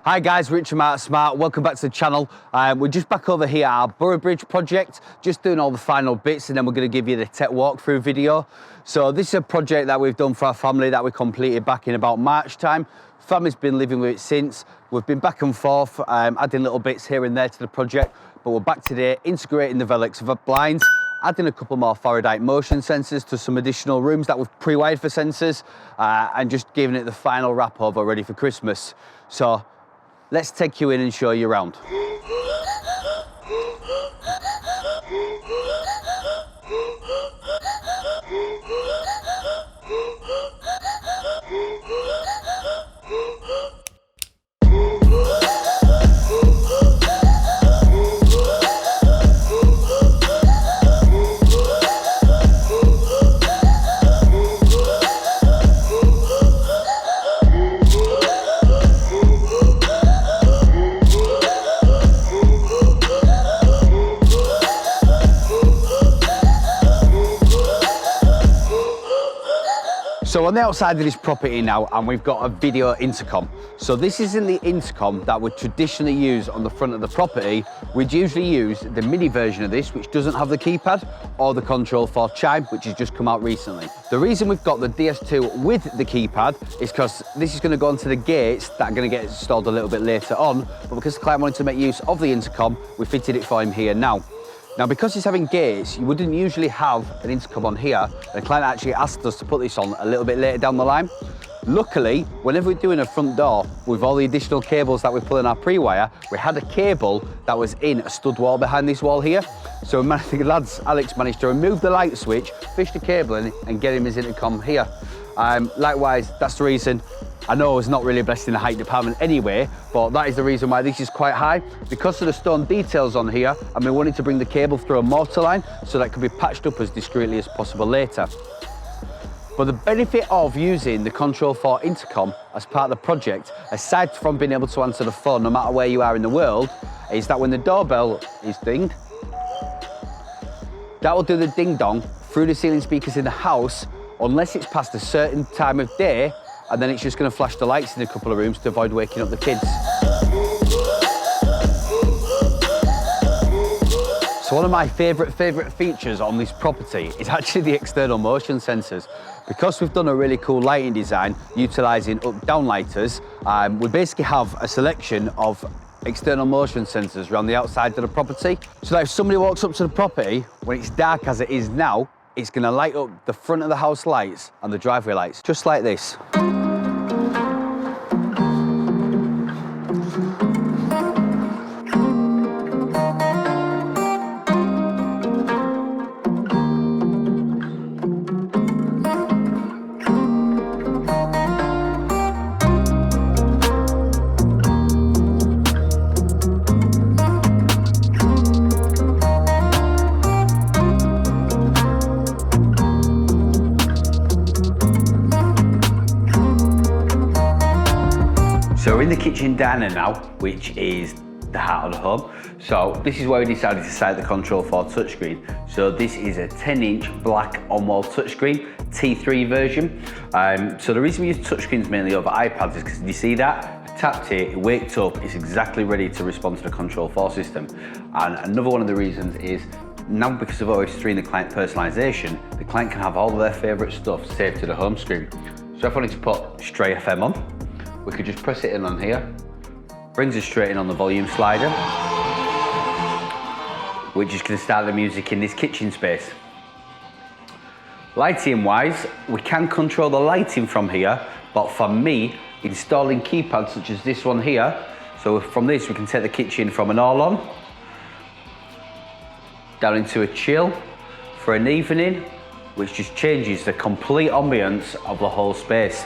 Hi guys, Rich from Art Smart. Welcome back to the channel. We're just back over here at our Boroughbridge project, just doing all the final bits, and then we're going to give you the tech walkthrough video. So this is a project that we've done for our family that we completed back in about March time. Family's been living with it since. We've been back and forth, adding little bits here and there to the project, but we're back today integrating the Velux blinds, adding a couple more Faraday motion sensors to some additional rooms that we've pre-wired for sensors, and just giving it the final wrap over ready for Christmas. So let's take you in and show you around. So on the outside of this property now, and we've got a video intercom. So this isn't the intercom that we traditionally use on the front of the property. We'd usually use the mini version of this, which doesn't have the keypad, or the Control4 chime, which has just come out recently. The reason we've got the DS2 with the keypad is because this is going to go onto the gates that are going to get installed a little bit later on, but because the client wanted to make use of the intercom, we fitted it for him here now. Now, because it's having gates, you wouldn't usually have an intercom on here. The client actually asked us to put this on a little bit later down the line. Luckily, whenever we're doing a front door, with all the additional cables that we put in our pre-wire, we had a cable that was in a stud wall behind this wall here. So the lads, Alex managed to remove the light switch, fish the cable in, and get him his intercom here. Likewise, that's the reason. I know I was not really blessed in the height department anyway, but that is the reason why this is quite high. Because of the stone details on here, and we wanted to bring the cable through a mortar line so that it could be patched up as discreetly as possible later. But the benefit of using the Control4 intercom as part of the project, aside from being able to answer the phone no matter where you are in the world, is that when the doorbell is dinged, that will do the ding dong through the ceiling speakers in the house, unless it's past a certain time of day, and then it's just going to flash the lights in a couple of rooms to avoid waking up the kids. So one of my favourite features on this property is actually the external motion sensors. Because we've done a really cool lighting design utilising up-down lighters, we basically have a selection of external motion sensors around the outside of the property. So that if somebody walks up to the property, when it's dark as it is now, it's going to light up the front of the house lights and the driveway lights, just like this. So we're in the kitchen diner now, which is the heart of the home. So this is where we decided to site the Control4 touchscreen. So this is a 10-inch black on-wall touchscreen, T3 version. So the reason we use touchscreens mainly over iPads is because you see that? I tapped it waked up, it's exactly ready to respond to the Control4 system. And another one of the reasons is, now because of OS3 and the client personalization, the client can have all of their favorite stuff saved to the home screen. So if I wanted to put Stray FM on, we could just press it in on here, brings us straight in on the volume slider, which is going to start the music in this kitchen space. Lighting wise, we can control the lighting from here, but for me, installing keypads such as this one here, so from this we can take the kitchen from an all on, down into a chill for an evening, which just changes the complete ambience of the whole space.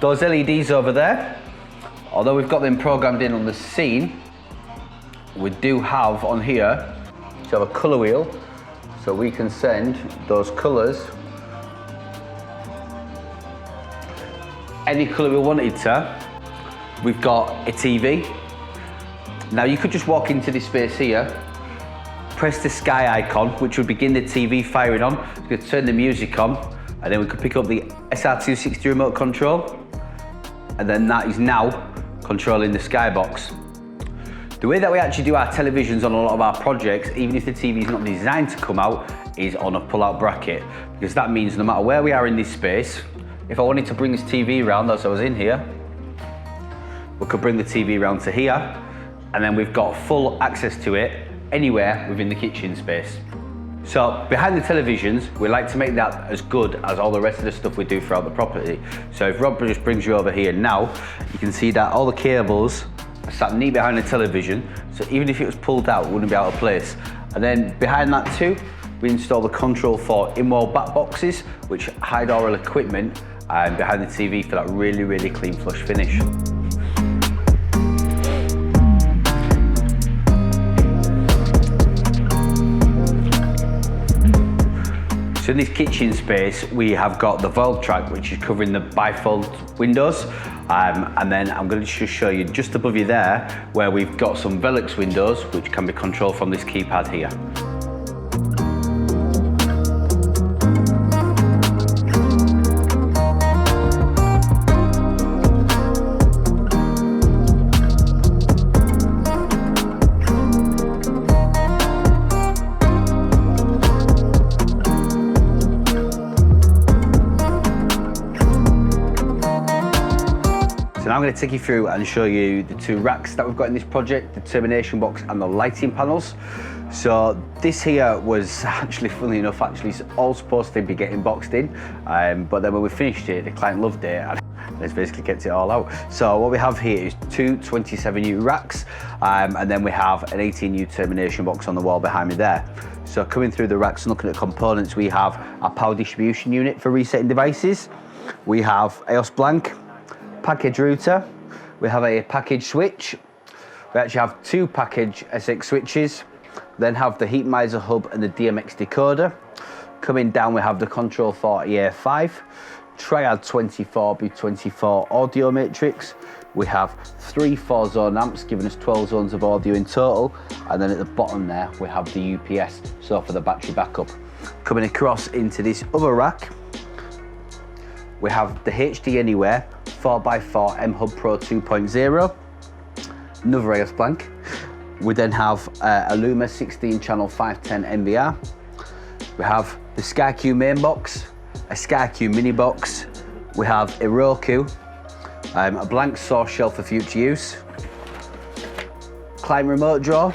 Those LEDs over there, although we've got them programmed in on the scene, we do have on here to have a colour wheel, so we can send those colours any colour we wanted to. We've got a TV. Now you could just walk into this space here, press the sky icon, which would begin the TV firing on. You could turn the music on, and then we could pick up the SR260 remote control, and then that is now controlling the skybox. The way that we actually do our televisions on a lot of our projects, even if the TV is not designed to come out, is on a pull-out bracket, because that means no matter where we are in this space, if I wanted to bring this TV around as I was in here, we could bring the TV around to here, and then we've got full access to it anywhere within the kitchen space. So behind the televisions, we like to make that as good as all the rest of the stuff we do throughout the property. So if Rob just brings you over here now, you can see that all the cables are sat neat behind the television, so even if it was pulled out, it wouldn't be out of place. And then behind that too, we install the Control4 in-wall back boxes, which hide all equipment behind the TV for that really, really clean flush finish. So in this kitchen space, we have got the Velux track, which is covering the Bifold windows. And then I'm going to just show you just above you there, where we've got some Velux windows, which can be controlled from this keypad here. So now I'm going to take you through and show you the two racks that we've got in this project, the termination box and the lighting panels. So this here was actually, funnily enough, all supposed to be getting boxed in, but then when we finished it, the client loved it and it's basically kept it all out. So what we have here is two 27U racks, and then we have an 18U termination box on the wall behind me there. So coming through the racks and looking at components, we have a power distribution unit for resetting devices. We have EOS blank, package router, we have a package switch, we actually have two package SX switches, then have the Heatmiser hub and the DMX decoder. Coming down we have the Control4 EA5, Triad 24x24 audio matrix, we have three 4-zone amps giving us 12 zones of audio in total, and then at the bottom there we have the UPS, so for the battery backup. Coming across into this other rack, we have the HD Anywhere 4x4 M Hub Pro 2.0, another EOS blank. We then have a Luma 16 channel 510 NVR. We have the SkyQ main box, a SkyQ mini box. We have a Roku, a blank source shelf for future use, client remote drawer,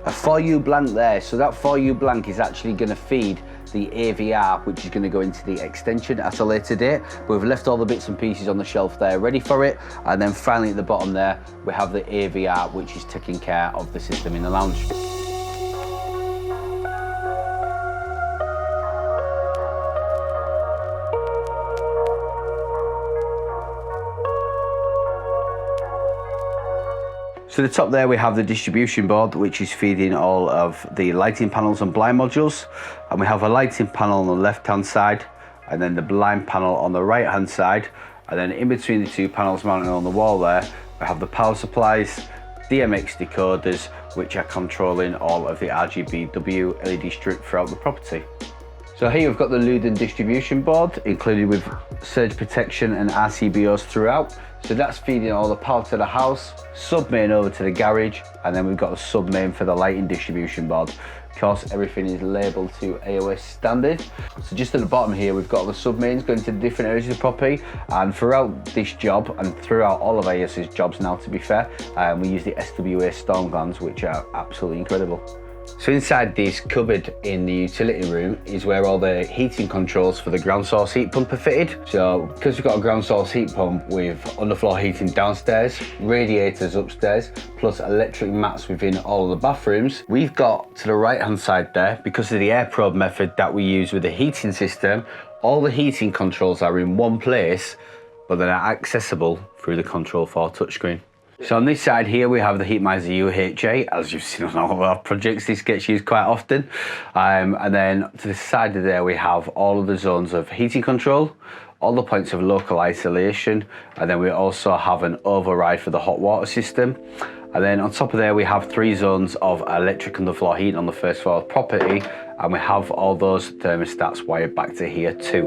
a 4U blank there. So that 4U blank is actually going to feed the AVR, which is going to go into the extension at a later date. But we've left all the bits and pieces on the shelf there ready for it. And then finally at the bottom there, we have the AVR, which is taking care of the system in the lounge. So at the top there we have the distribution board, which is feeding all of the lighting panels and blind modules, and we have a lighting panel on the left hand side and then the blind panel on the right hand side, and then in between the two panels mounted on the wall there we have the power supplies, DMX decoders, which are controlling all of the RGBW LED strip throughout the property. So here we've got the Luden distribution board, included with surge protection and RCBOs throughout. So that's feeding all the power to the house, sub-main over to the garage, and then we've got a sub-main for the lighting distribution board. Of course, everything is labelled to AOS standard. So just at the bottom here, we've got the sub-mains going to the different areas of the property, and throughout this job, and throughout all of AOS's jobs now to be fair, we use the SWA storm glands, which are absolutely incredible. So inside this cupboard in the utility room is where all the heating controls for the ground source heat pump are fitted. So because we've got a ground source heat pump with underfloor heating downstairs, radiators upstairs, plus electric mats within all of the bathrooms, we've got to the right hand side there, because of the air probe method that we use with the heating system, all the heating controls are in one place, but they're accessible through the Control4 touchscreen. So on this side here we have the Heatmiser UHA. As you've seen on all of our projects, this gets used quite often. And then to the side of there we have all of the zones of heating control, all the points of local isolation, and then we also have an override for the hot water system. And then on top of there we have 3 zones of electric underfloor heating on the first floor of the property, and we have all those thermostats wired back to here too.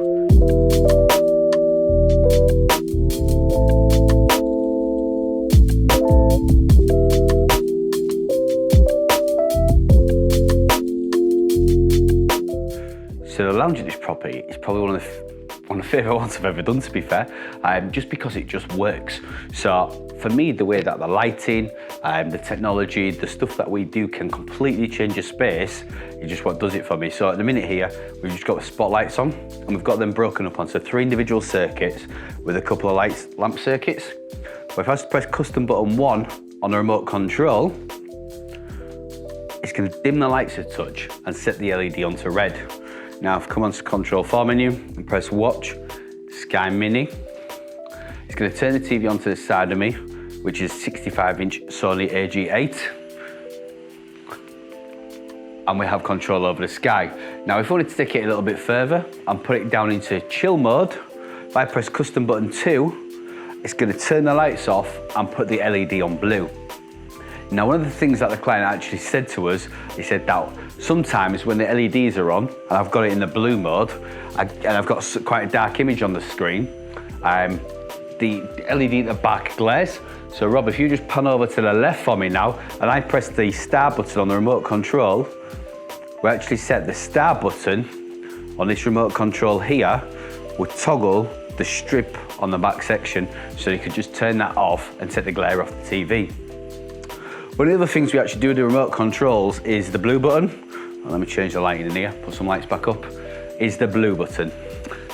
So the lounge at this property is probably one of the favourite ones I've ever done, to be fair, just because it just works. So for me, the way that the lighting, the technology, the stuff that we do can completely change a space is just what does it for me. So at the minute here, we've just got the spotlights on, and we've got them broken up onto 3 individual circuits with a couple of lamp circuits. But if I was to press custom button 1 on the remote control, it's going to dim the lights a touch and set the LED onto red. Now I've come onto the Control4 menu and press watch, Sky Mini. It's going to turn the TV onto the side of me, which is 65-inch Sony AG8. And we have control over the sky. Now if I wanted to take it a little bit further and put it down into chill mode, if I press custom button 2, it's going to turn the lights off and put the LED on blue. Now, one of the things that the client actually said to us, he said that sometimes when the LEDs are on, and I've got it in the blue mode, and I've got quite a dark image on the screen, the LED at the back glares. So Rob, if you just pan over to the left for me now, and I press the star button on the remote control, we actually set the star button on this remote control here, would toggle the strip on the back section, so you could just turn that off and take the glare off the TV. One of the other things we actually do with the remote controls is the blue button. Well, let me change the lighting in here, put some lights back up, is the blue button.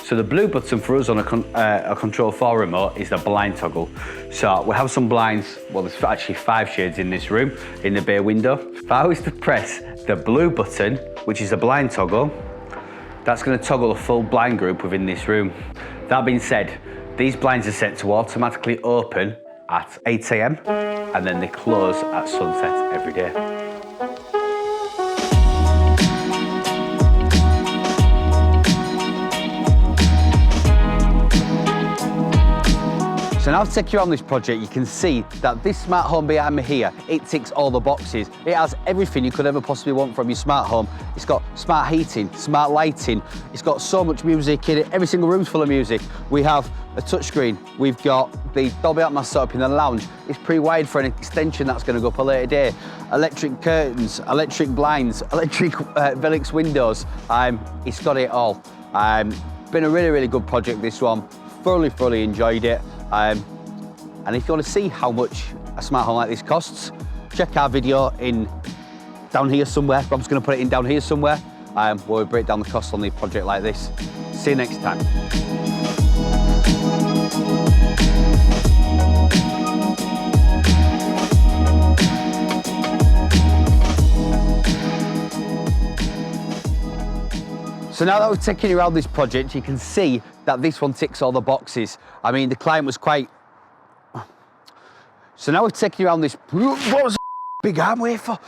So the blue button for us on a Control4 remote is the blind toggle. So we have some blinds, well there's actually 5 shades in this room, in the bay window. If I was to press the blue button, which is the blind toggle, that's going to toggle a full blind group within this room. That being said, these blinds are set to automatically open at 8 AM and then they close at sunset every day. So now to take you on this project, you can see that this smart home behind me here, it ticks all the boxes. It has everything you could ever possibly want from your smart home. It's got smart heating, smart lighting, it's got so much music in it, every single room's full of music. We have a touchscreen, we've got the Dolby Atmos setup in the lounge, it's pre-wired for an extension that's going to go up a later day, electric curtains, electric blinds, electric Velux windows, it's got it all. Been a really, really good project, this one. Thoroughly enjoyed it. And if you want to see how much a smart home like this costs, check our video down here somewhere. Rob's going to put it in down here somewhere, where we break down the costs on the project like this. See you next time. So now that we've taken you around this project, you can see that this one ticks all the boxes. I mean, the client was quite... So now we've taken you around this... What was the big arm way for?